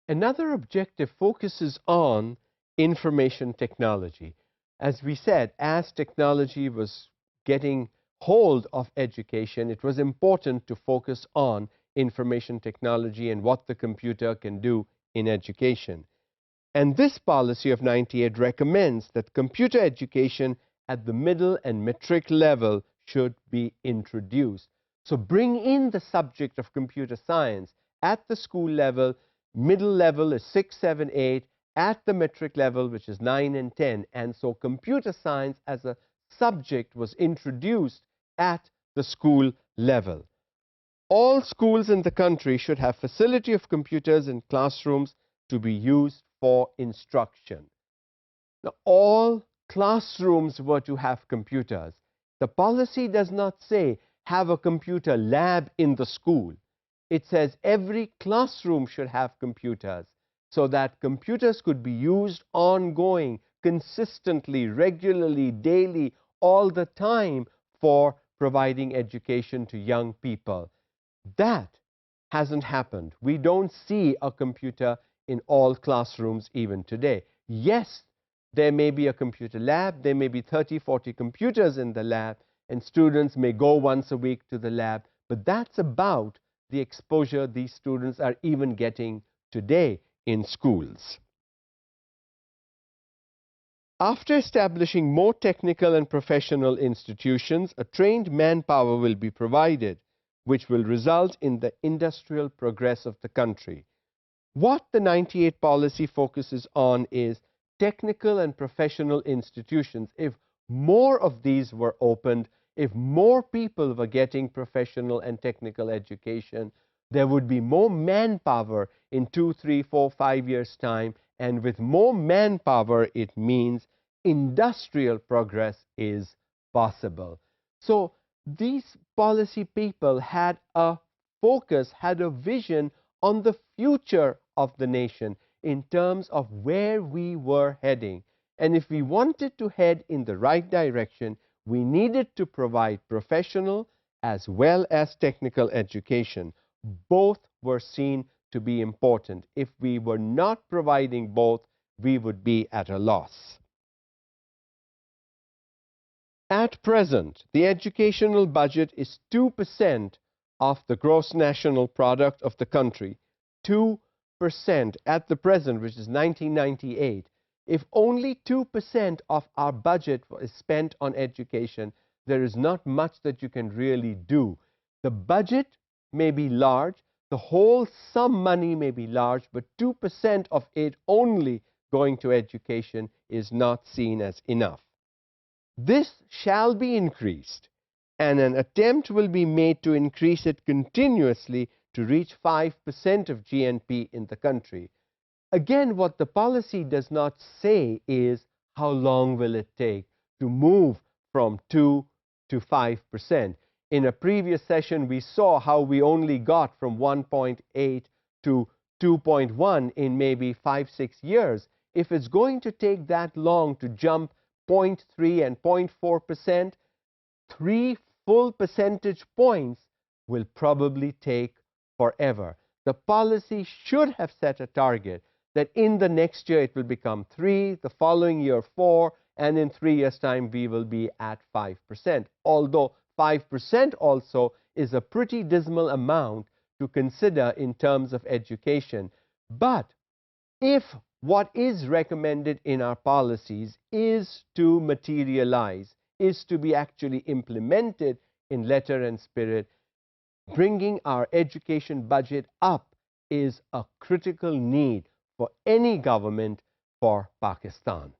Another objective focuses on information technology. As we said, as technology was getting hold of education, it was important to focus on information technology and what the computer can do in education. And this policy of 98 recommends that computer education at the middle and matric level should be introduced. So bring in the subject of computer science at the school level. Middle level is 6, 7, 8, at the matric level, which is 9 and 10. And so computer science as a subject was introduced at the school level. All schools in the country should have facility of computers in classrooms to be used for instruction. Now, all classrooms were to have computers. The policy does not say have a computer lab in the school. It says every classroom should have computers so that computers could be used ongoing, consistently, regularly, daily, all the time for providing education to young people. That hasn't happened. We don't see a computer in all classrooms even today. Yes, there may be a computer lab, there may be 30, 40 computers in the lab, and students may go once a week to the lab, but that's about the exposure these students are even getting today in schools. After establishing more technical and professional institutions, a trained manpower will be provided, which will result in the industrial progress of the country. What the 98 policy focuses on is technical and professional institutions. If more of these were opened, if more people were getting professional and technical education, there would be more manpower in 2, 3, 4, 5 years' time. And with more manpower, it means industrial progress is possible. So these policy people had a focus, had a vision on the future of the nation in terms of where we were heading. And if we wanted to head in the right direction, we needed to provide professional as well as technical education. Both were seen to be important. If we were not providing both, we would be at a loss. At present, the educational budget is 2% of the gross national product of the country. 2% at the present, which is 1998. If only 2% of our budget is spent on education, there is not much that you can really do. The budget may be large, the whole sum money may be large, but 2% of it only going to education is not seen as enough. This shall be increased, and an attempt will be made to increase it continuously to reach 5% of GNP in the country. Again, what the policy does not say is how long will it take to move from 2 to 5%. In a previous session, we saw how we only got from 1.8 to 2.1 in maybe 5, 6 years. If it's going to take that long to jump 0.3 and 0.4%, 3 full percentage points will probably take forever. The policy should have set a target that in the next year it will become 3, the following year 4, and in 3 years' time we will be at 5%. Although 5% also is a pretty dismal amount to consider in terms of education. But if what is recommended in our policies is to materialize, is to be actually implemented in letter and spirit, bringing our education budget up is a critical need for any government for Pakistan.